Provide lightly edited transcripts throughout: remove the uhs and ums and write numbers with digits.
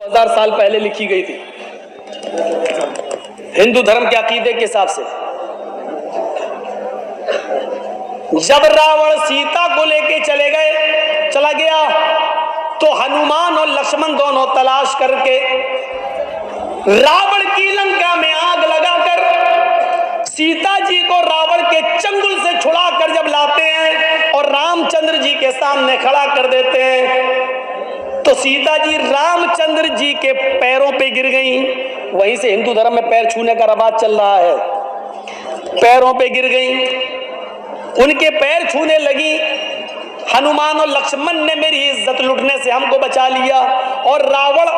1000 साल पहले लिखी गई थी हिंदू धर्म के अकीदे के हिसाब से। जब रावण सीता को लेके चला गया तो हनुमान और लक्ष्मण दोनों तलाश करके रावण की लंका में आग लगाकर सीता जी को रावण के चंगुल से छुड़ाकर जब लाते हैं और रामचंद्र जी के सामने खड़ा कर देते हैं तो सीता जी रामचंद्र जी के पैरों पे गिर गई। वहीं से हिंदू धर्म में पैर छूने का रवाज चल रहा है। पैरों पे गिर गई, उनके पैर छूने लगी। हनुमान और लक्ष्मण ने मेरी इज्जत लुटने से हमको बचा लिया और रावण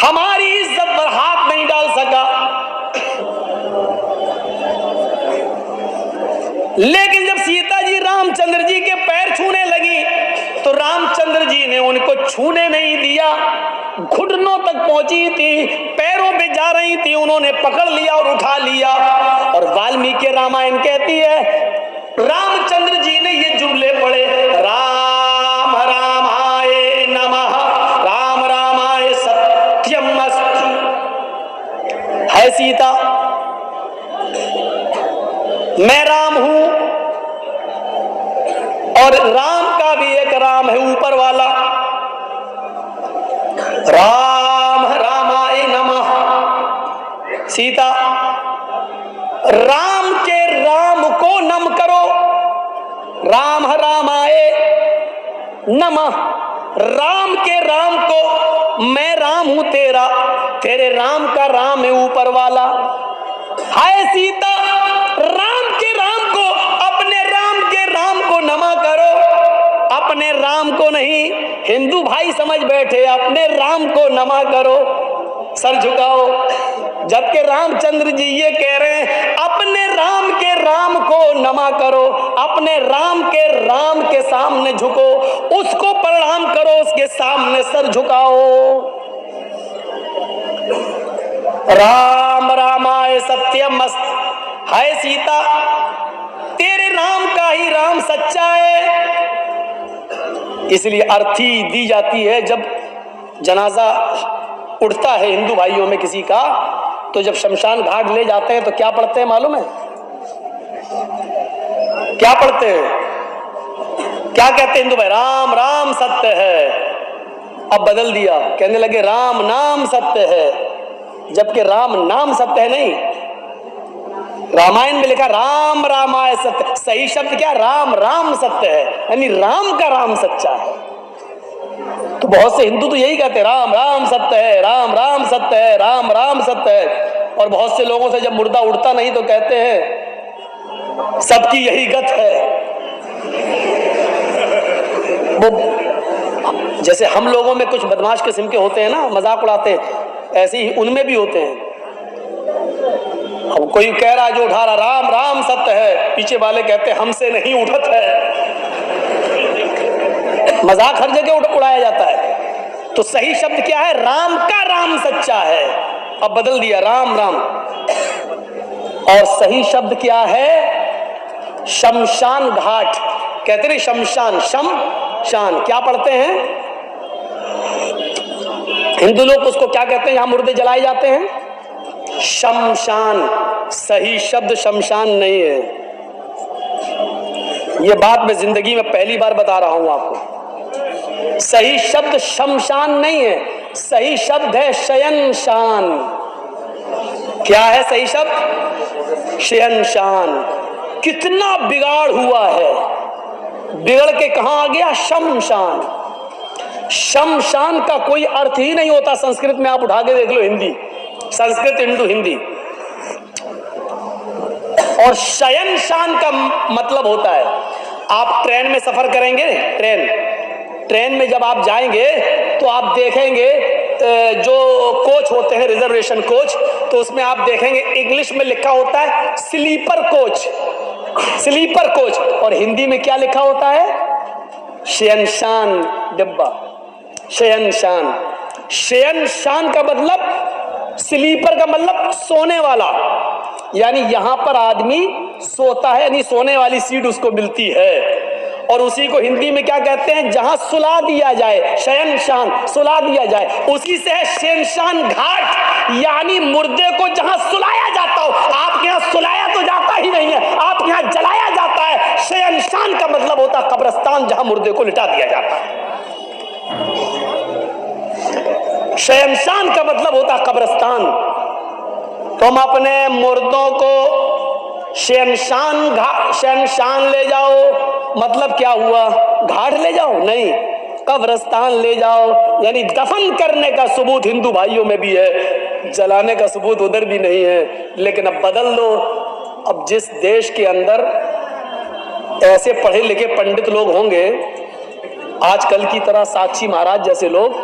हमारी इज्जत पर हाथ नहीं डाल सका। लेकिन जब सीता जी रामचंद्र जी के पैर छूने लगी तो रामचंद्र जी ने उनको छूने नहीं दिया। घुटनों तक पहुंची थी, पैरों पे जा रही थी, उन्होंने पकड़ लिया और उठा लिया। और वाल्मीकि रामायण कहती है रामचंद्र जी ने ये जुमले पढ़े, राम रामाय नमः, राम रामाय सत्यमस्तु। है सीता, मैं राम हूं और राम का भी एक राम है ऊपर वाला। राम रामाय नमः। सीता, राम के राम को नम करो, राम रामाय नमः। राम के राम को, मैं राम हूं तेरा, तेरे राम का राम है ऊपर वाला। हाय सीता, राम के राम को, अपने राम के राम को नमा करो, अपने राम को नहीं। हिंदू भाई समझ बैठे, अपने राम को नमा करो, सर झुकाओ। जबकि रामचंद्र जी ये कह रहे हैं अपने राम के राम को नमा करो, अपने राम के सामने झुको, उसको प्रणाम करो, उसके सामने सर झुकाओ। राम रामाय सत्यमस्त। हाय सीता, तेरे राम का ही राम सच्चा है। इसलिए अर्थी दी जाती है जब जनाजा उठता है हिंदू भाइयों में किसी का, तो जब शमशान घाट ले जाते हैं तो क्या पढ़ते हैं मालूम है? क्या पढ़ते हैं? क्या कहते हैं हिंदू भाई? राम राम सत्य है। अब बदल दिया, कहने लगे राम नाम सत्य है, जबकि राम नाम सत्य है नहीं। रामायण में लिखा राम रामाय सत्य, सही शब्द क्या? राम राम सत्य है, यानी राम का राम सच्चा है। तो बहुत से हिंदू तो यही कहते हैं राम राम सत्य है, राम राम सत्य है, राम राम सत्य है। और बहुत से लोगों से जब मुर्दा उठता नहीं तो कहते हैं सबकी यही गत है। वो जैसे हम लोगों में कुछ बदमाश किस्म के होते हैं ना, मजाक उड़ाते हैं, ऐसे ही उनमें भी होते हैं। अब कोई कह रहा है जो उठा रहा राम राम सत्य है, पीछे वाले कहते हैं हमसे नहीं उठत है। मजाक हर जगह उड़ाया जाता है। तो सही शब्द क्या है? राम का राम सच्चा है। अब बदल दिया राम राम। और सही शब्द क्या है? शमशान घाट कहते हैं। शमशान, शमशान क्या पढ़ते हैं हिंदू लोग? उसको क्या कहते हैं जहां मुर्दे जलाए जाते हैं? शमशान। सही शब्द शमशान नहीं है। यह बात मैं जिंदगी में पहली बार बता रहा हूं आपको। सही शब्द शमशान नहीं है, सही शब्द है शयनशान। क्या है सही शब्द? शयनशान। कितना बिगाड़ हुआ है, बिगड़ के कहां आ गया? शमशान। शमशान का कोई अर्थ ही नहीं होता संस्कृत में। आप उठा के देख लो हिंदी, संस्कृत हिंदू हिंदी। और शयनशान का मतलब होता है, आप ट्रेन में सफर करेंगे, ट्रेन में जब आप जाएंगे तो आप देखेंगे जो कोच होते हैं रिजर्वेशन कोच, तो उसमें आप देखेंगे इंग्लिश में लिखा होता है स्लीपर कोच, स्लीपर कोच। और हिंदी में क्या लिखा होता है? शयनशान डिब्बा, शयनशान। शयनशान का मतलब, स्लीपर का मतलब सोने वाला, यानी यहां पर आदमी सोता है, यानी सोने वाली सीट उसको मिलती है। और उसी को हिंदी में क्या कहते हैं, जहां सुला दिया जाए, शयनशान, सुला दिया जाए, उसी से है शयनशान घाट, यानी मुर्दे को जहां सुलाया जाता हो। आपके यहाँ सुलाया तो जाता ही नहीं है, आपके यहाँ जलाया जाता है। शयनशान का मतलब होता है कब्रिस्तान, जहां मुर्दे को लिटा दिया जाता है। शयनशान का मतलब होता है कब्रिस्तान। तुम अपने मुर्दों को शयनशान ले जाओ, मतलब क्या हुआ, घाट ले जाओ? नहीं, कब्रिस्तान ले जाओ, यानी दफन करने का सबूत हिंदू भाइयों में भी है, जलाने का सबूत उधर भी नहीं है। लेकिन अब बदल दो, अब जिस देश के अंदर ऐसे पढ़े लिखे पंडित लोग होंगे आजकल की तरह, साक्षी महाराज जैसे लोग,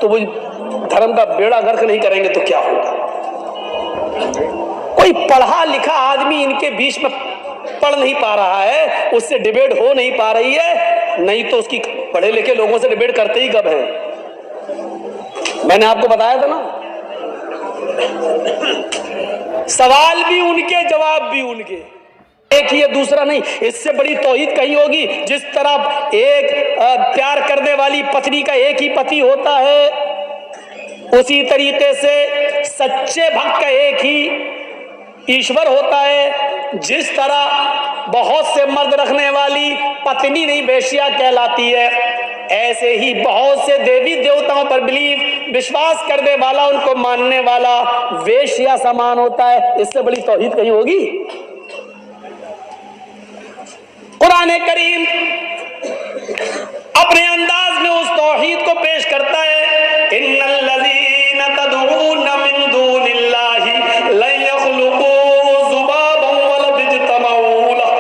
तो वो धर्म का बेड़ा गर्क नहीं करेंगे तो क्या होगा? कोई पढ़ा लिखा आदमी इनके बीच में पढ़ नहीं पा रहा है, उससे डिबेट हो नहीं पा रही है, नहीं तो उसकी पढ़े लिखे लोगों से डिबेट करते ही कब है? मैंने आपको बताया था ना, सवाल भी उनके, जवाब भी उनके, एक ही है, दूसरा नहीं। इससे बड़ी तौहीद कहीं होगी? जिस तरह एक प्यार करने वाली पत्नी का एक ही पति होता है, उसी तरीके से सच्चे भक्त का एक ही ईश्वर होता है। जिस तरह बहुत से मर्द रखने वाली पत्नी नहीं वेश्या कहलाती है, ऐसे ही बहुत से देवी देवताओं पर विश्वास करने वाला, उनको मानने वाला वेश्या समान होता है। इससे बड़ी तौहीद कहीं होगी? कुरान करीम अपने अंदाज में उस तौहीद को पेश करता है, इन्नल्लज़ीना तदऊना मिन दूनिल्लाहि लन यख़्लुक़ू ज़ुबाबन वला यज्तमऊ लह।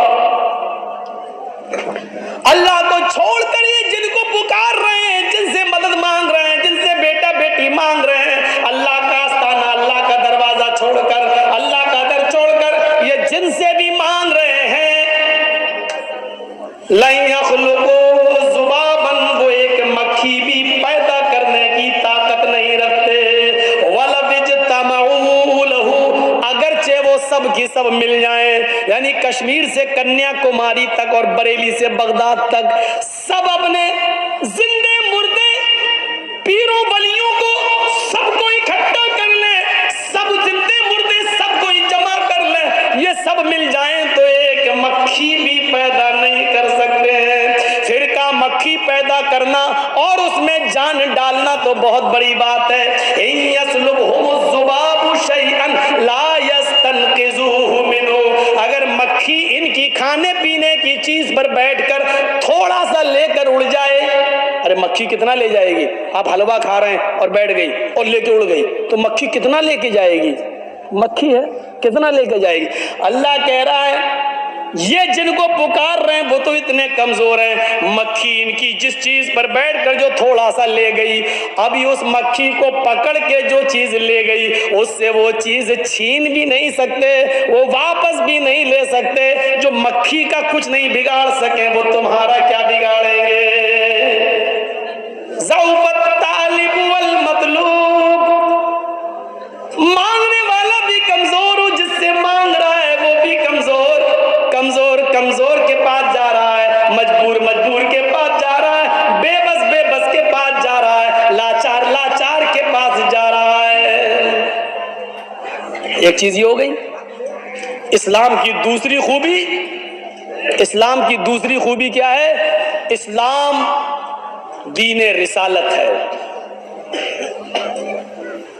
अल्लाह को छोड़कर ये जिनको पुकार रहे हैं, जिनसे मदद मांग रहे हैं, जिनसे बेटा बेटी मांग रहे हैं, अल्लाह का आस्ताना, अल्लाह का दरवाजा छोड़कर, अल्लाह का दर छोड़कर ये जिनसे भी मांग रहे हैं, लन यख़्लुक़ू ज़ुबाबन, वो एक मक्खी भी पैदा करने की ताकत नहीं रखते। वला यज्तमऊ लहू, अगरचे वो सब की सब मिल जाएं, यानी कश्मीर से कन्याकुमारी तक और बरेली से बगदाद तक, सब अपने जिंदे मुर्दे पीरों वलियों को सबको इकट्ठा कर ले, सब जिंदे मुर्दे सबको जमा कर ले, ये सब मिल जाएं तो एक मक्खी भी पैदा नहीं कर सकते हैं। फिर का मक्खी पैदा करना और उसमें जान डालना तो बहुत बड़ी बात है। इन यसलुबहुम ज़ुबाबु शैअन ला यस्तनक़िज़ूहु मिन्हु, अगर मक्खी इनकी खाने पीने की चीज पर बैठकर थोड़ा सा लेकर उड़ जाए, अरे मक्खी कितना ले जाएगी? आप हलवा खा रहे हैं और बैठ गई और लेके उड़ गई, तो मक्खी कितना लेके जाएगी? मक्खी है, कितना लेके जाएगी? अल्लाह कह रहा है ये जिनको पुकार रहे हैं वो तो इतने कमजोर हैं, मक्खी इनकी जिस चीज पर बैठकर जो थोड़ा सा ले गई, अभी उस मक्खी को पकड़ के जो चीज ले गई उससे वो चीज छीन भी नहीं सकते, वो वापस भी नहीं ले सकते। जो मक्खी का कुछ नहीं बिगाड़ सके वो तुम्हारा क्या बिगाड़ेंगे? ज़ौफ़त तालिब वल मतलूब, मांगने वाला भी कमजोर हो, जिससे मांग रहा है वो भी कमजोर, कमजोर कमजोर के पास जा रहा है, मजबूर मजबूर के पास जा रहा है, बेबस बेबस के पास जा रहा है, लाचार लाचार के पास जा रहा है। एक चीज ये हो गई। इस्लाम की दूसरी खूबी, इस्लाम की दूसरी खूबी क्या है? इस्लाम दीन रिसालत है,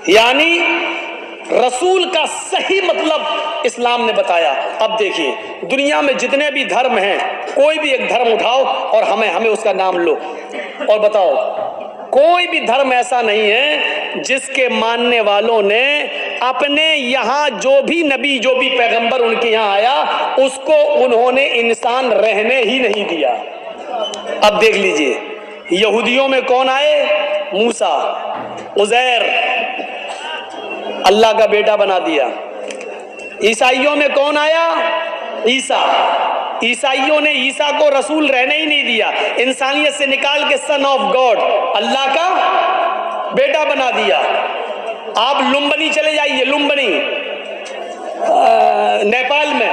यानी रसूल का सही मतलब इस्लाम ने बताया। अब देखिए दुनिया में जितने भी धर्म हैं, कोई भी एक धर्म उठाओ और हमें उसका नाम लो और बताओ, कोई भी धर्म ऐसा नहीं है जिसके मानने वालों ने अपने यहाँ जो भी नबी जो भी पैगंबर उनके यहाँ आया उसको उन्होंने इंसान रहने ही नहीं दिया। अब देख लीजिए यहूदियों में कौन आए? मूसा, उज़ैर अल्लाह का बेटा बना दिया। ईसाइयों में कौन आया? ईसा। ईसाइयों ने ईसा को रसूल रहने ही नहीं दिया, इंसानियत से निकाल के सन ऑफ गॉड, अल्लाह का बेटा बना दिया। आप लुम्बिनी चले जाइए, लुम्बिनी नेपाल में,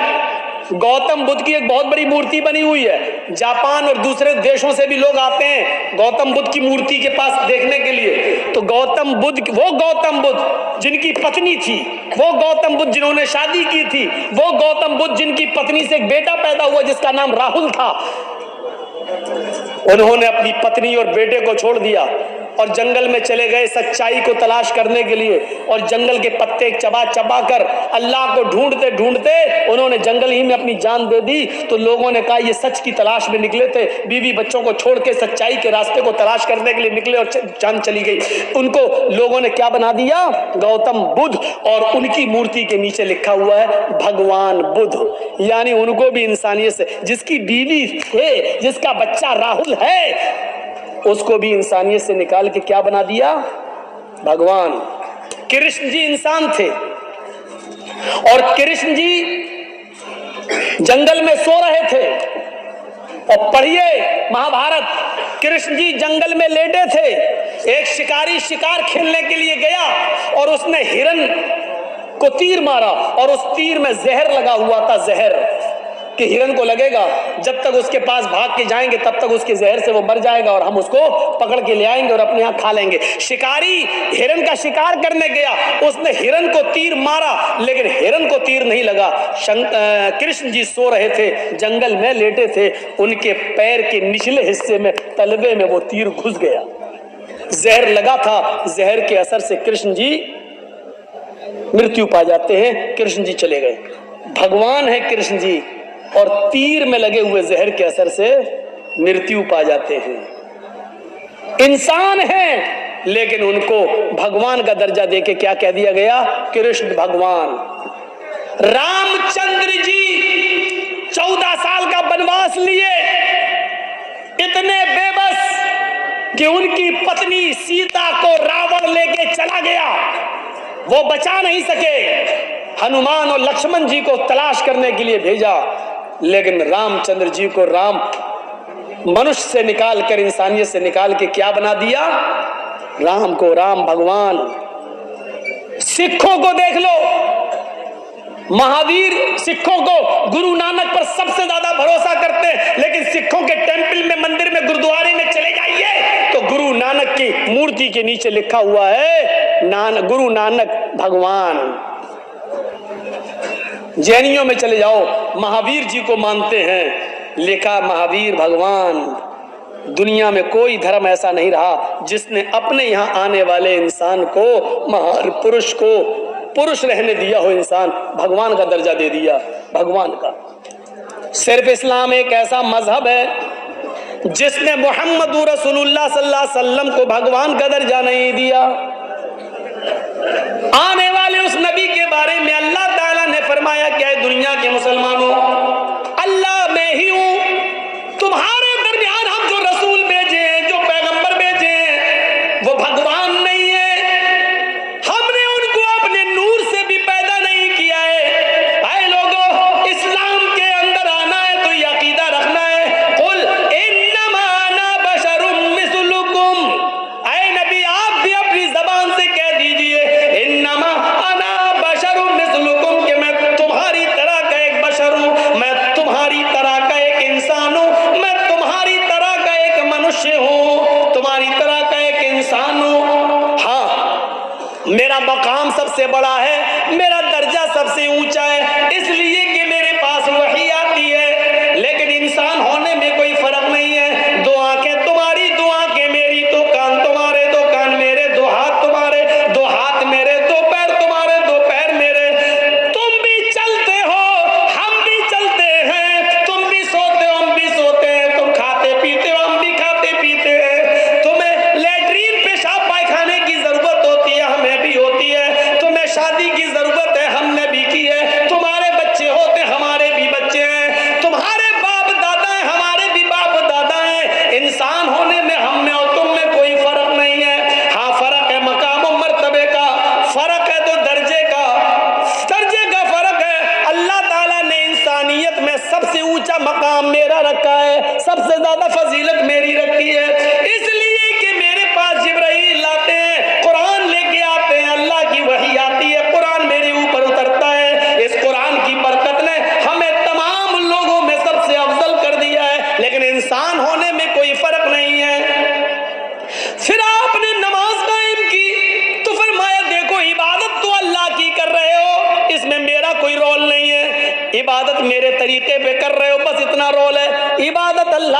गौतम बुद्ध की एक बहुत बड़ी मूर्ति बनी हुई है। जापान और दूसरे देशों से भी लोग आते हैं गौतम बुद्ध की मूर्ति के पास देखने के लिए। तो गौतम बुद्ध, वो गौतम बुद्ध जिनकी पत्नी थी, वो गौतम बुद्ध जिन्होंने शादी की थी, वो गौतम बुद्ध जिनकी पत्नी से एक बेटा पैदा हुआ जिसका नाम राहुल था, उन्होंने अपनी पत्नी और बेटे को छोड़ दिया और जंगल में चले गए सच्चाई को तलाश करने के लिए। और जंगल के पत्ते चबा चबा कर अल्लाह को ढूंढते ढूंढते उन्होंने जंगल ही में अपनी जान दे दी। तो लोगों ने कहा ये सच की तलाश में निकले थे, बीवी बच्चों को छोड़ के सच्चाई के रास्ते को तलाश करने के लिए निकले और जान चली गई। उनको लोगों ने क्या बना दिया? गौतम बुद्ध। और उनकी मूर्ति के नीचे लिखा हुआ है भगवान बुद्ध। यानी उनको भी इंसानियत से, जिसकी बीवी है, जिसका बच्चा राहुल है, उसको भी इंसानियत से निकाल के क्या बना दिया? भगवान। कृष्ण जी इंसान थे और कृष्ण जी जंगल में सो रहे थे। और पढ़िए महाभारत, कृष्ण जी जंगल में लेटे थे। एक शिकारी शिकार खेलने के लिए गया और उसने हिरन को तीर मारा और उस तीर में जहर लगा हुआ था। जहर कि हिरन को लगेगा, जब तक उसके पास भाग के जाएंगे तब तक उसके जहर से वो मर जाएगा और हम उसको पकड़ के ले आएंगे और अपने यहाँ खा लेंगे। शिकारी हिरन का शिकार करने गया, उसने हिरन को तीर मारा लेकिन हिरन को तीर नहीं लगा। कृष्ण जी सो रहे थे, जंगल में लेटे थे, उनके पैर के निचले हिस्से में तलवे में वो तीर घुस गया। जहर लगा था, जहर के असर से कृष्ण जी मृत्यु पा जाते हैं। कृष्ण जी चले गए। भगवान है कृष्ण जी और तीर में लगे हुए जहर के असर से मृत्यु पा जाते हैं। इंसान हैं लेकिन उनको भगवान का दर्जा देके क्या कह दिया गया? कृष्ण भगवान। रामचंद्र जी 14 साल का वनवास लिए, इतने बेबस कि उनकी पत्नी सीता को रावण लेके चला गया, वो बचा नहीं सके। हनुमान और लक्ष्मण जी को तलाश करने के लिए भेजा, लेकिन रामचंद्र जी को राम मनुष्य से निकाल कर, इंसानियत से निकाल के क्या बना दिया? राम को राम भगवान। सिखों को देख लो, महावीर सिखों को गुरु नानक पर सबसे ज्यादा भरोसा करते हैं, लेकिन सिखों के टेंपल में, मंदिर में, गुरुद्वारे में चले जाइए तो गुरु नानक की मूर्ति के नीचे लिखा हुआ है गुरु नानक भगवान। जैनियों में चले जाओ, महावीर जी को मानते हैं, लिखा महावीर भगवान। दुनिया में कोई धर्म ऐसा नहीं रहा जिसने अपने यहाँ आने वाले इंसान को, महान पुरुष को, पुरुष रहने दिया हो, इंसान भगवान का दर्जा दे दिया। भगवान का सिर्फ इस्लाम एक ऐसा मजहब है जिसने मोहम्मद रसूलुल्लाह सल्लल्लाहु अलैहि वसल्लम को भगवान का दर्जा नहीं दिया। आने वाले उस नबी के बारे में अल्लाह ताला ने फरमाया क्या है? दुनिया के मुसलमानों, अल्लाह मैं ही हूं, तुम्हारे दरमियान हम जो रसूल भेजे हैं, जो पैगंबर भेजे हैं, वो भगवान नहीं है। हमने उनको अपने नूर से भी पैदा नहीं किया है। आए लोगों, इस्लाम के अंदर आना है तो ये अकीदा रखना है, कुल इन्नमा अना बशरुम मिस्लुकुम। आए नबी, आप भी अपनी जबान से कह दीजिए इन्नमा अना बशरुम मिस्लुकुम, कि मैं तुम्हारी तरह का एक बशर हूं, मैं तुम्हारी तरह का एक इंसान हूं, मैं तुम्हारी तरह का एक मनुष्य हूं, तुम्हारी तरह का एक इंसान हूं। हाँ, मेरा मकाम सबसे बड़ा है, मेरा दर्जा सबसे ऊंचा है, इसलिए कि मेरे पास वही आती है, लेकिन इंसान होने में कोई फर्क नहीं है। दो आंखें तुम्हारी, दो आंखें मेरी, दो कान तुम्हारे, दो कान मेरे, दो हाथ तुम्हारे, दो हाथ मेरे, दो पैर तुम्हारे, दो पैर मेरे। तुम भी चलते हो, हम भी चलते हैं, तुम भी सोते हो, हम भी सोते हैं, तुम खाते पीते हो, हम भी खाते पीते हैं। तुम्हें लैट्रीन पेशाब पायखाने की जरूरत होती है, हमें भी होती है। तुम्हें शादी की जरूरत है, हमने भी की है। तुम्हारे बच्चे होते, हमारे भी बच्चे हैं। तुम्हारे बाप दादा हैं, हमारे भी बाप दादा हैं। इंसान होने में हम में और तुम में कोई फर्क नहीं है। हाँ, फर्क है मकाम और मर्तबे का, फर्क है तो दर्जे का फर्क है। अल्लाह ताला ने इंसानियत में सबसे ऊंचा मकाम मेरा रखा है, सबसे ज्यादा फजीलत मेरी रखी है, इसलिए कि मेरे पास जिब्राइल लाते हैं, कुरान लेके आते हैं, अल्लाह की वही आती है, कुरान मेरे ऊपर उतरता है। इस कुरान की बरकत ने हमें तमाम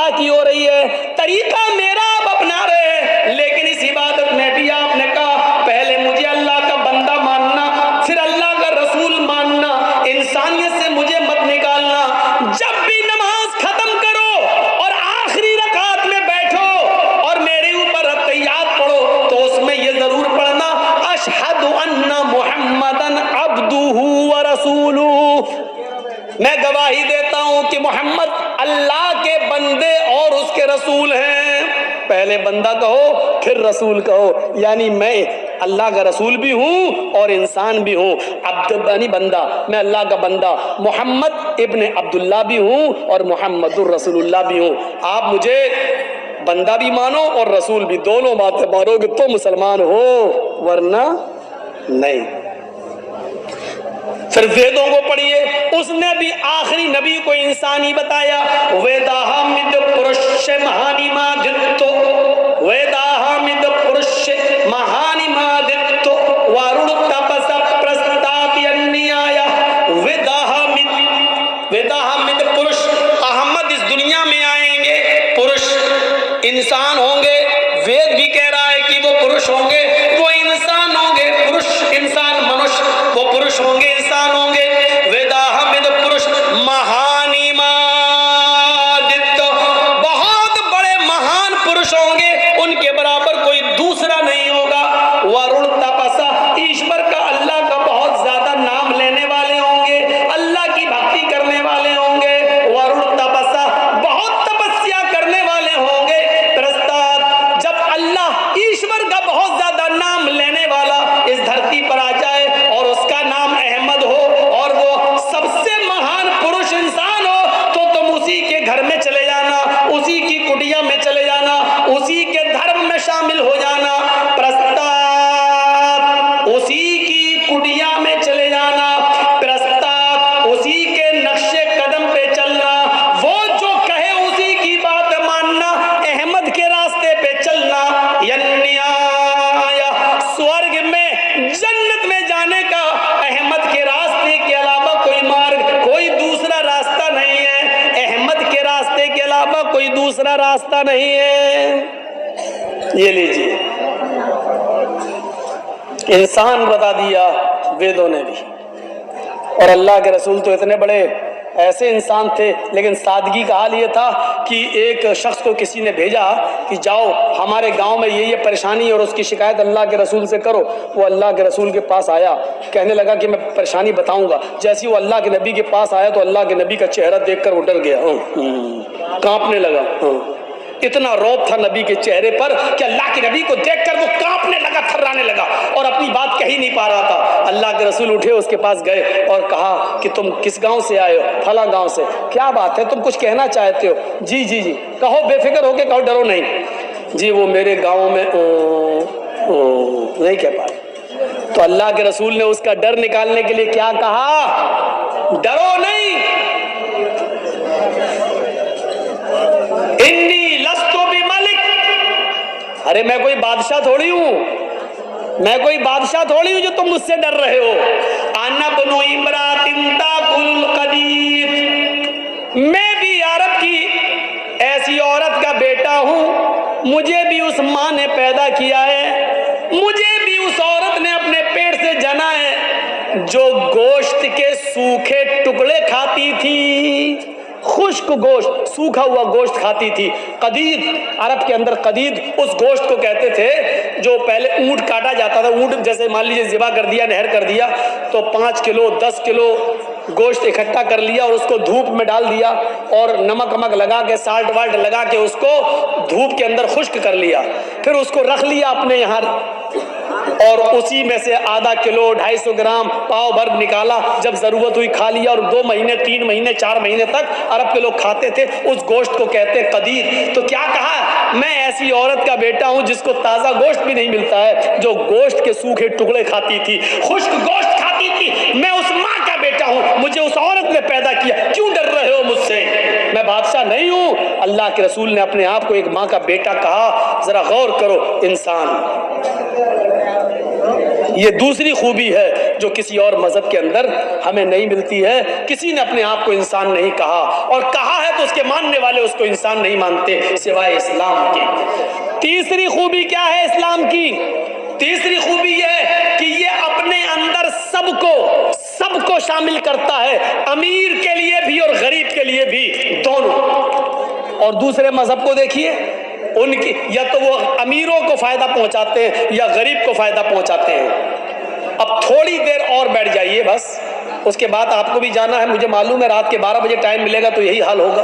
अल्लाह की हो रही है, तरीका मेरा आप अपना रहे हैं, लेकिन इस इबादत में भी आपने कहा पहले मुझे अल्लाह का बंदा मानना, फिर अल्लाह का रसूल मानना, इंसानियत से मुझे मत निकालना। जब भी नमाज खत्म करो और आखिरी रकात में बैठो और मेरे ऊपर अत्तहियात पढ़ो तो उसमें ये जरूर पढ़ना अशहदु अन्ना मुहम्मदन अब्दुहु व रसूलुहु, मैं गवाही देता हूं कि मोहम्मद अल्लाह के बंदे और उसके रसूल हैं। पहले बंदा कहो फिर रसूल कहो, यानी मैं अल्लाह का रसूल भी हूं और इंसान भी हूं। अब्द यानी बंदा, मैं अल्लाह का बंदा, मोहम्मद इब्ने अब्दुल्लाह भी हूं और मोहम्मदुर रसूलुल्लाह भी हूं। आप मुझे बंदा भी मानो और रसूल भी, दोनों बातें मानोगे तो मुसलमान हो, वरना नहीं। फिर वेदों को पढ़िए, उसने भी आखिरी नबी को इंसान ही बताया। वेदाहमिद पुरुष महानी मादित्तो, वेदाहमिद पुरुष महानी मादित्तो वरुण तपस प्रस्तापि अन्याय। वेदाहमिद पुरुष, अहमद इस दुनिया में आएंगे, पुरुष इंसान होंगे। वेद भी कह रहा है कि वो पुरुष होंगे, वो इंसान होंगे, पुरुष इंसान मनुष्य, वो पुरुष होंगे इंसान होंगे। वेदाहमिद पुरुष महानी मादित्य, बहुत बड़े महान पुरुष होंगे, उनके बराबर कोई दूसरा नहीं होगा। वरुण तपसा, ईश्वर का अल्लाह का बहुत ज्यादा नाम लेने वाले होंगे, अल्लाह की भक्ति करने वाले होंगे। वरुण तपसा, बहुत तपस्या करने वाले होंगे। प्रस्ताव, जब अल्लाह ईश्वर का बहुत ज्यादा नाम लेने वाला इस धरती पर आ जाए और उसका नाम अहमद हो और वो सबसे महान पुरुष इंसान हो तो तुम उसी के घर में चले जाना, उसी की कुटिया में चले जाना, उसी के धर्म में शामिल हो जाना। प्रस्ताव, उसी की कुटिया में चले जाना, प्रस्ताव, उसी के नक्शे कदम पे चलना, वो जो कहे उसी की बात मानना, अहमद के रास्ते पे चलना। स्वर्ग में जन्नत में जाने का अहमद के रास्ते के अलावा कोई मार्ग, कोई दूसरा रास्ता नहीं है। अहमद के रास्ते के अलावा कोई दूसरा रास्ता नहीं है। ये लीजिए, इंसान बता दिया वेदों ने भी, और अल्लाह के रसूल तो इतने बड़े ऐसे इंसान थे, लेकिन सादगी का हाल ये था कि एक शख्स को किसी ने भेजा कि जाओ हमारे गांव में ये परेशानी और उसकी शिकायत अल्लाह के रसूल से करो। वो अल्लाह के रसूल के पास आया, कहने लगा कि मैं परेशानी बताऊंगा। जैसे वो अल्लाह के नबी के पास आया तो अल्लाह के नबी का चेहरा देखकर वो डर गया, कांपने लगा। इतना रौब था नबी के चेहरे पर कि अल्लाह के नबी को देखकर वो कांपने लगा, थर्राने लगा और अपनी बात कह ही नहीं पा रहा था। अल्लाह के रसूल उठे, उसके पास गए और कहा कि तुम किस गांव से आए हो? फला गांव से। क्या बात है, तुम कुछ कहना चाहते हो? जी जी जी, कहो, बेफिक्र होके कहो, डरो नहीं। जी वो मेरे गाँव में नहीं कह पाए। तो अल्लाह के रसूल ने उसका डर निकालने के लिए क्या कहा? डरो नहीं, इन्नी लस्तु बिमलिक, अरे मैं कोई बादशाह थोड़ी हूं, मैं कोई बादशाह थोड़ी हूं जो तुम मुझसे डर रहे हो। आना बनो इमरातिन ताकुल कदीर, मैं भी अरब की ऐसी औरत का बेटा हूं, मुझे भी उस माँ ने पैदा किया है, मुझे भी उस औरत ने अपने पेट से जना है जो गोश्त के सूखे टुकड़े खाती थी, खुश्क गोश्त, सूखा हुआ गोश्त खाती थी। कदीद, अरब के अंदर कदीद उस गोश्त को कहते थे जो पहले ऊंट काटा जाता था। ऊंट जैसे मान लीजिए ज़िबा कर दिया, नहर कर दिया, तो 5 किलो 10 किलो गोश्त इकट्ठा कर लिया और उसको धूप में डाल दिया और नमक वमक लगा के, साल्ट वाल्ट लगा के उसको धूप के अंदर खुश्क कर लिया। फिर उसको रख लिया अपने यहाँ और उसी में से आधा किलो 250 ग्राम पाव भर निकाला, जब जरूरत हुई खा लिया और 2 महीने 3 महीने 4 महीने तक अरब के लोग खाते थे। उस गोश्त को कहते हैं कदीर। तो क्या कहा? मैं ऐसी औरत का बेटा हूं जिसको ताजा गोश्त भी नहीं मिलता है, जो गोश्त के सूखे टुकड़े खाती थी, खुश्क गोश्त खाती थी। मैं उस माँ का बेटा हूं, मुझे उस औरत ने पैदा किया, क्यों डर रहे हो मुझसे? मैं बादशाह नहीं हूं। अल्लाह के रसूल ने अपने आप को एक माँ का बेटा कहा। जरा गौर करो, इंसान, ये दूसरी खूबी है जो किसी और मजहब के अंदर हमें नहीं मिलती है। किसी ने अपने आप को इंसान नहीं कहा, और कहा है तो उसके मानने वाले उसको इंसान नहीं मानते सिवाय इस्लाम के। तीसरी खूबी क्या है इस्लाम की? तीसरी खूबी यह है कि ये अपने अंदर सबको शामिल करता है, अमीर के लिए भी और गरीब के लिए भी, दोनों। और दूसरे मजहब को देखिए, उनकी या तो वो अमीरों को फायदा पहुंचाते हैं या गरीब को फायदा पहुंचाते हैं। अब थोड़ी देर और बैठ जाइए बस, उसके बाद आपको भी जाना है, मुझे मालूम है रात के 12 बजे टाइम मिलेगा तो यही हाल होगा।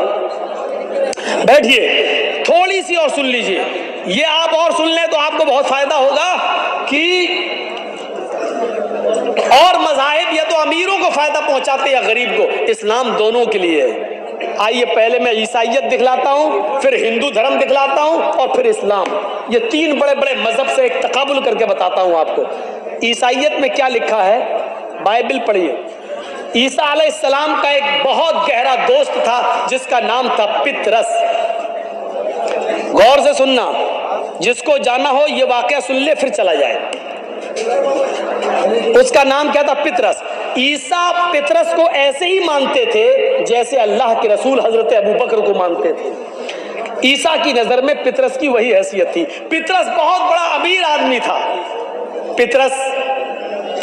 बैठिए, थोड़ी सी और सुन लीजिए, ये आप और सुन लें तो आपको बहुत फायदा होगा कि और मज़ाहिब या तो अमीरों को फायदा पहुंचाते हैं या गरीब को, इस्लाम दोनों के लिए है। आइए पहले मैं ईसाइयत दिखलाता हूं, फिर हिंदू धर्म दिखलाता हूं और फिर इस्लाम। ये तीन बड़े बड़े मजहब से एक तकाबुल करके बताता हूं आपको। ईसाइयत में क्या लिखा है, बाइबल पढ़िए। ईसा अलैहिस्सलाम का एक बहुत गहरा दोस्त था जिसका नाम था पितरस। गौर से सुनना, जिसको जाना हो ये वाकया सुन ले फिर चला जाए। उसका नाम क्या था? पितरस। ईसा पितरस को ऐसे ही मानते थे जैसे अल्लाह के रसूल हजरत अबू बकर को मानते थे। ईसा की नजर में पितरस की वही हैसियत थी। पितरस बहुत बड़ा अमीर आदमी था। पितरस,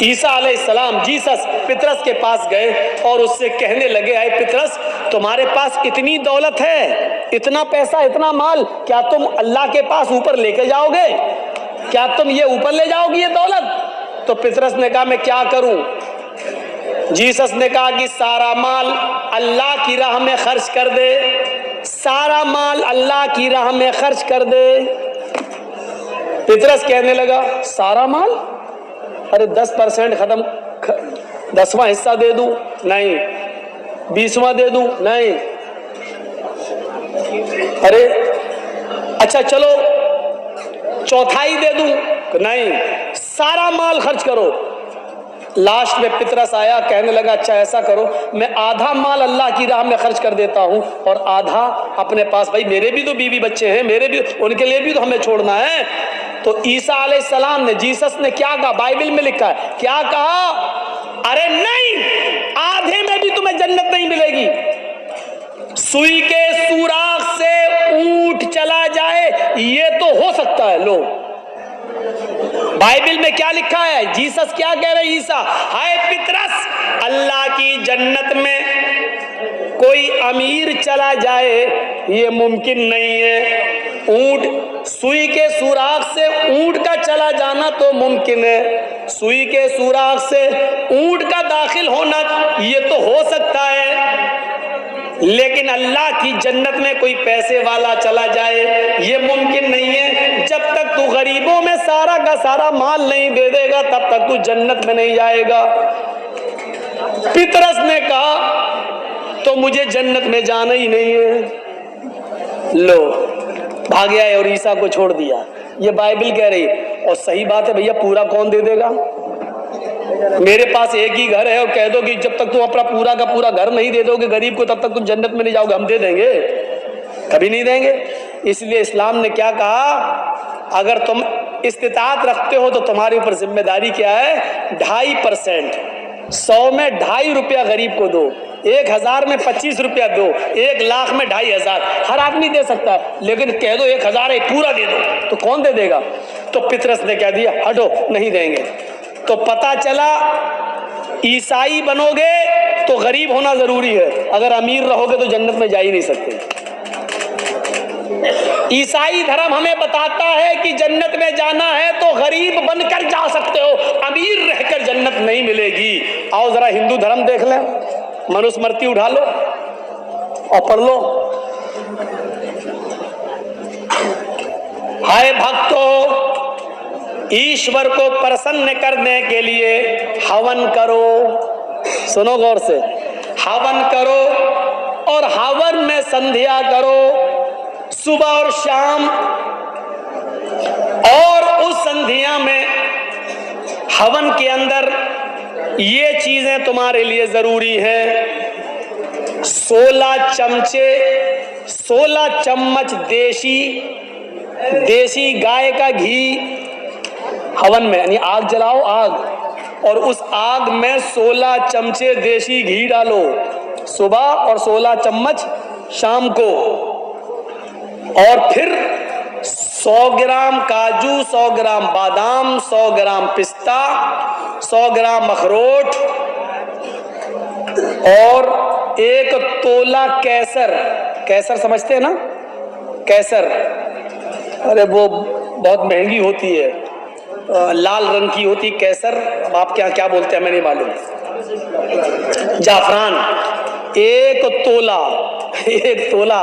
ईसा अलैहिस्सलाम, जीसस पितरस के पास गए और उससे कहने लगे, आए पितरस, तुम्हारे पास इतनी दौलत है, इतना पैसा, इतना माल, क्या तुम अल्लाह के पास ऊपर लेके जाओगे? क्या तुम ये ऊपर ले जाओगी ये दौलत? तो पितरस ने कहा, मैं क्या करूं? जीसस ने कहा कि सारा माल अल्लाह की राह में खर्च कर दे, सारा माल अल्लाह की राह में खर्च कर दे। पितरस कहने लगा, सारा माल? अरे 10% खत्म, 10वां हिस्सा दे दूं? नहीं। 20वां दे दूं? नहीं। अरे अच्छा चलो चौथाई दे दूं? नहीं, सारा माल खर्च करो। लास्ट में पितरस आया, कहने लगा, अच्छा ऐसा करो, मैं आधा माल अल्लाह की राह में खर्च कर देता हूं और आधा अपने पास, भाई मेरे भी तो बीवी बच्चे हैं, मेरे भी, उनके लिए भी तो हमें छोड़ना है। तो ईसा अलैहिस्सलाम ने, जीसस ने क्या कहा? बाइबल में लिखा है, क्या कहा? अरे नहीं, आधे में भी तुम्हें जन्नत नहीं मिलेगी। सुई के सुराख से ऊंट चला जाए ये तो हो सकता है। लो बाइबल में क्या लिखा है? जीसस क्या कह रहे? ईसा, हाय पितरस, अल्लाह की जन्नत में कोई अमीर चला जाए ये मुमकिन नहीं है। ऊंट, सुई के सुराख से ऊंट का चला जाना तो मुमकिन है, सुई के सुराख से ऊंट का दाखिल होना ये तो हो सकता है, लेकिन अल्लाह की जन्नत में कोई पैसे वाला चला जाए ये मुमकिन नहीं है। जब तक तू गरीबों में सारा का सारा माल नहीं दे देगा तब तक तू जन्नत में नहीं जाएगा। पितरस ने कहा, तो मुझे जन्नत में जाना ही नहीं है। लो भाग आए और ईसा को छोड़ दिया। ये बाइबल कह रही, और सही बात है भैया, पूरा कौन दे देगा? मेरे पास एक ही घर है और कह दो कि जब तक तुम अपना पूरा का पूरा घर नहीं दे दोगे गरीब को तब तक तुम जन्नत में नहीं जाओगे, हम दे देंगे? कभी नहीं देंगे। इसलिए इस्लाम ने क्या कहा, अगर तुम इस्तिताअत रखते हो तो तुम्हारे ऊपर जिम्मेदारी क्या है? 2.5%, 100 में 2.5 रुपया गरीब को दो, 1000 में 25 रुपया दो, 1 लाख में 2.500। हर आदमी दे सकता है, लेकिन कह दो 1000 है पूरा दे दो, तो कौन दे देगा? तो पितरस ने कह दिया, हटो, नहीं देंगे। तो पता चला ईसाई बनोगे तो गरीब होना जरूरी है, अगर अमीर रहोगे तो जन्नत में जा ही नहीं सकते। ईसाई धर्म हमें बताता है कि जन्नत में जाना है तो गरीब बनकर जा सकते हो, अमीर रहकर जन्नत नहीं मिलेगी। आओ जरा हिंदू धर्म देख लें, मनुस्मृति उठा लो और पढ़ लो। हाय भक्तों, ईश्वर को प्रसन्न करने के लिए हवन करो। सुनो गौर से, हवन करो और हवन में संध्या करो सुबह और शाम, और उस संध्या में हवन के अंदर ये चीजें तुम्हारे लिए जरूरी हैं। 16 चम्मच देसी गाय का घी हवन में, यानी आग जलाओ, आग, और उस आग में 16 चमचे देसी घी डालो सुबह और 16 चम्मच शाम को। और फिर 100 ग्राम काजू, 100 ग्राम बादाम, 100 ग्राम पिस्ता, 100 ग्राम अखरोट और 1 तोला केसर। केसर समझते हैं ना? केसर, अरे वो बहुत महंगी होती है, लाल रंग की होती केसर। अब आप क्या बोलते हैं मैं नहीं मालूम। जाफरान 1 तोला, 1 तोला।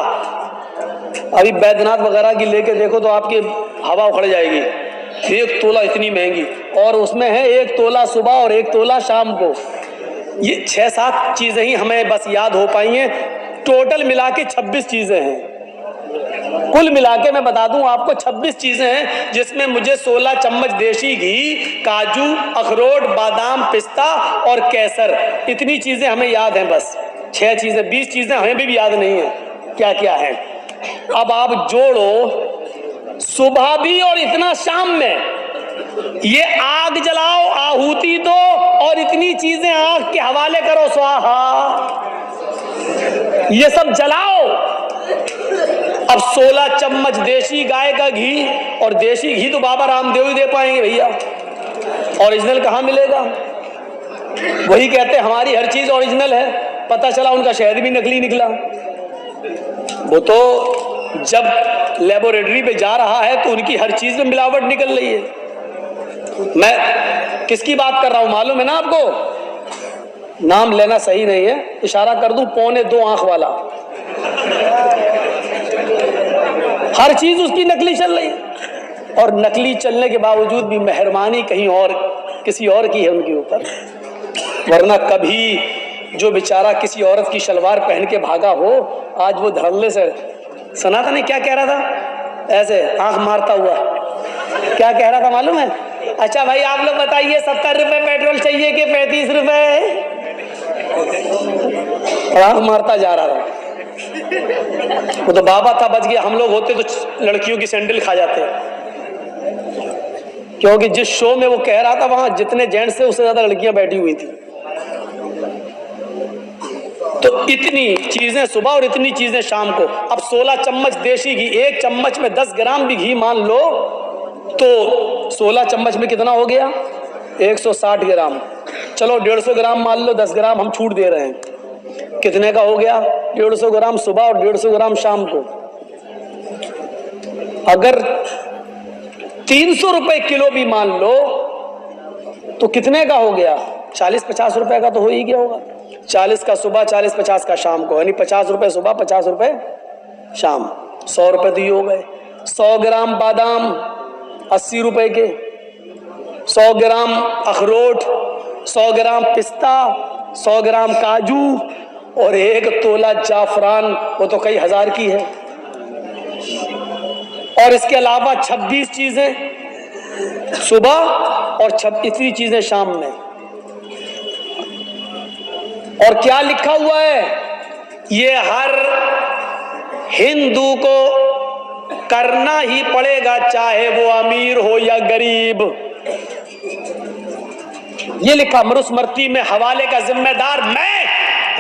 अभी बैद्यनाथ वगैरह की लेके देखो तो आपकी हवा उखड़ जाएगी। 1 तोला इतनी महंगी, और उसमें है 1 तोला सुबह और 1 तोला शाम को। ये 6-7 चीजें ही हमें बस याद हो पाई हैं। टोटल मिला के 26 चीजें हैं। कुल मिला के मैं बता दूं आपको 26 चीजें हैं, जिसमें मुझे 16 चम्मच देशी घी, काजू, अखरोट, बादाम, पिस्ता और केसर, इतनी चीजें हमें याद हैं। बस 6 चीजें, 20 चीजें हमें भी याद नहीं है क्या क्या है। अब आप जोड़ो, सुबह भी और इतना शाम में, ये आग जलाओ, आहुति दो और इतनी चीजें आग के हवाले करो, स्वाहा, ये सब जलाओ। अब 16 चम्मच देशी गाय का घी, और देशी घी तो बाबा रामदेव ही दे पाएंगे भैया, ओरिजिनल कहाँ मिलेगा? वही कहते हमारी हर चीज ओरिजिनल है, पता चला उनका शहद भी नकली निकला। वो तो जब लेबोरेटरी पे जा रहा है तो उनकी हर चीज में मिलावट निकल रही है। मैं किसकी बात कर रहा हूं मालूम है ना आपको? नाम लेना सही नहीं है, इशारा कर दूं, 2.25 आंख वाला, हर चीज उसकी नकली चल रही है। और नकली चलने के बावजूद भी मेहरबानी कहीं और किसी और की है उनके ऊपर, वरना कभी जो बेचारा किसी औरत की शलवार पहन के भागा हो, आज वो धड़ल्ले से, सनातन ने क्या कह रहा था ऐसे आंख मारता हुआ, क्या कह रहा था मालूम है? अच्छा भाई आप लोग बताइए 70 रुपए पेट्रोल चाहिए कि 35 रुपए? आंख मारता जा रहा था। वो तो बाबा था, बच गया। हम लोग होते तो लड़कियों की सैंडल खा जाते, क्योंकि जिस शो में वो कह रहा था वहां जितने जेंट्स थे उससे ज्यादा लड़कियां बैठी हुई थी। तो इतनी चीजें सुबह और इतनी चीजें शाम को। अब 16 चम्मच देशी घी, 1 चम्मच में 10 ग्राम भी घी मान लो तो 16 चम्मच में कितना हो गया? 160 ग्राम। चलो 150 ग्राम मान लो, 10 ग्राम हम छूट दे रहे हैं, कितने का हो गया? 150 ग्राम सुबह और 150 ग्राम शाम को। अगर 300 रुपए किलो भी मान लो तो कितने का हो गया? 40-50 रुपए का तो हो ही गया होगा। 40 का सुबह, 40-50 का शाम को, यानी 50 रुपए सुबह, 50 रुपए शाम, 100 रुपए तो ये हो गए। 100 ग्राम बादाम 80 रुपए के, 100 ग्राम अखरोट, 100 ग्राम पिस्ता, 100 ग्राम काजू और 1 तोला जाफरान, वो तो कई हजार की है। और इसके अलावा 26 चीजें सुबह और इतनी चीजें शाम में। और क्या लिखा हुआ है? ये हर हिंदू को करना ही पड़ेगा, चाहे वो अमीर हो या गरीब। ये लिखा मनुस्मृति में, हवाले का जिम्मेदार मैं।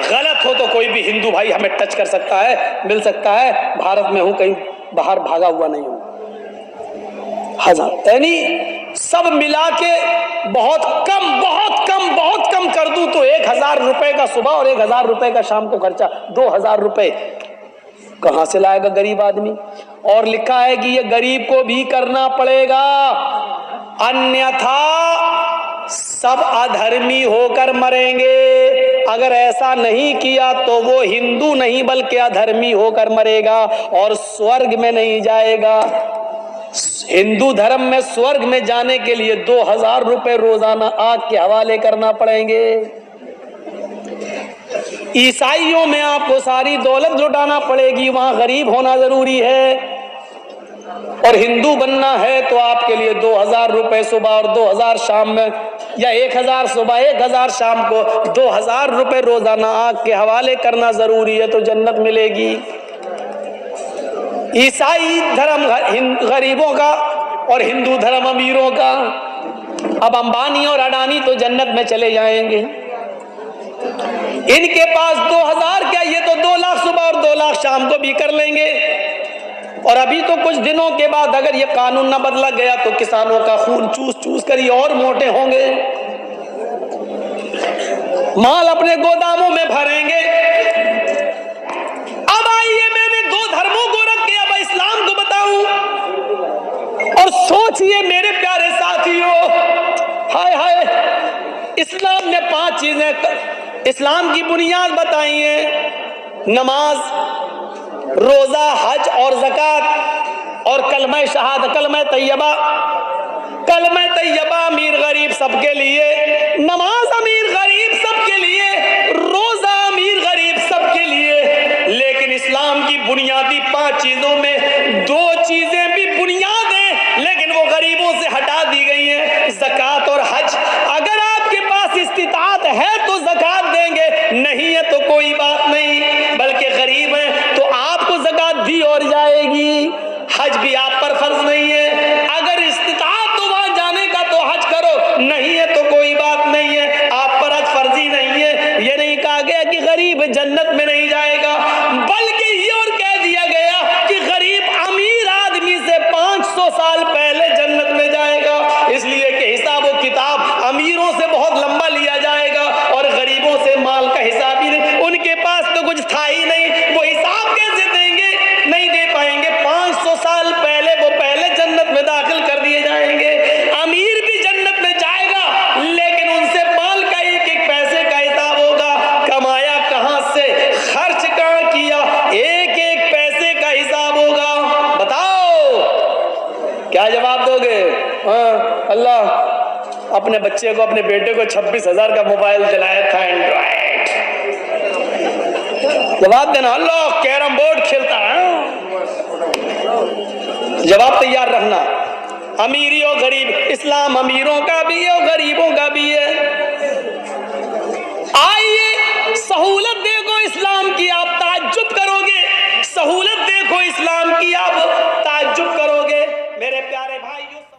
गलत हो तो कोई भी हिंदू भाई हमें टच कर सकता है, मिल सकता है। भारत में हूं, कहीं बाहर भागा हुआ नहीं हूं। हजार यानी सब मिला के बहुत कम कर दूं तो 1000 रुपए का सुबह और 1000 रुपए का शाम को खर्चा, 2000 रुपए कहां से लाएगा गरीब आदमी? और लिखा है कि ये गरीब को भी करना पड़ेगा, अन्यथा सब अधर्मी होकर मरेंगे। अगर ऐसा नहीं किया तो वो हिंदू नहीं बल्कि अधर्मी होकर मरेगा और स्वर्ग में नहीं जाएगा। हिंदू धर्म में स्वर्ग में जाने के लिए 2000 रुपए रोजाना आग के हवाले करना पड़ेंगे। ईसाइयों में आपको सारी दौलत लुटाना पड़ेगी, वहां गरीब होना जरूरी है। और हिंदू बनना है तो आपके लिए 2000 रुपए सुबह और 2000 शाम में, या 1000 सुबह 1000 शाम को, 2000 रुपए रोजाना आग के हवाले करना जरूरी है, तो जन्नत मिलेगी। ईसाई धर्म गरीबों का और हिंदू धर्म अमीरों का। अब अंबानी और अडानी तो जन्नत में चले जाएंगे, इनके पास 2000 क्या, ये तो 2 लाख सुबह और 2 लाख शाम को भी कर लेंगे। और अभी तो कुछ दिनों के बाद अगर ये कानून न बदला गया तो किसानों का खून चूस चूस कर ये और मोटे होंगे, माल अपने गोदामों में भरेंगे। अब आइए, मैंने 2 धर्मों को रख के अब इस्लाम को बताऊं, और सोचिए मेरे प्यारे साथियों, हाय हाय, इस्लाम ने 5 चीजें इस्लाम की बुनियाद बताई है। नमाज, रोजा, हज और ज़कात और कलमा शहादत, कलमा तैयबा। कलमा तैयबा अमीर गरीब सबके लिए, नमाज अमीर गरीब सबके लिए, रोजा अमीर गरीब सबके लिए। लेकिन इस्लाम की बुनियादी 5 चीजों में 2 चीजें भी बुनियाद हैं, लेकिन वो गरीबों से हटा दी गई हैं, ज़कात और हज। अगर आपके पास इस्तिताअत है तो ज़कात देंगे, नहीं है तो कोई बात नहीं, बल्कि गरीब है तो आपको ज़कात दी और जाएगी। हज भी आप पर फर्ज नहीं है, अगर इस्तिताअत तो वहां जाने का तो हज करो, नहीं है तो कोई बात नहीं है, आप पर हज फर्जी नहीं है। ये नहीं कहा गया कि गरीब जन्नत में नहीं जाएगा, बल्कि ये और कह दिया गया कि गरीब अमीर आदमी से 500 साल पहले जन्नत में जाएगा, इसलिए कि हिसाब व किताब अमीरों से बहुत लंबा लिया जाएगा और गरीबों से माल का हिसाब ही नहीं। उनके पास तो कुछ था ही नहीं, वो हिसाब कैसे देंगे, नहीं दे पाएंगे। 500 साल पहले वो पहले जन्नत में दाखिल कर दिए जाएंगे। अमीर भी जन्नत में जाएगा, लेकिन उनसे माल का एक एक पैसे का हिसाब होगा, कमाया कहां से, खर्च कहां किया, एक एक पैसे का हिसाब होगा। बताओ क्या जवाब दोगे? हाँ, अल्लाह अपने बच्चे को, अपने बेटे को 26,000 का मोबाइल दिलाया था, एंड्रॉइड। जवाब देना, अल्लाह कैरम बोर्ड खेलता है। जवाब तैयार रखना। अमीरी और गरीब, इस्लाम अमीरों का भी है और गरीबों का भी है। आइए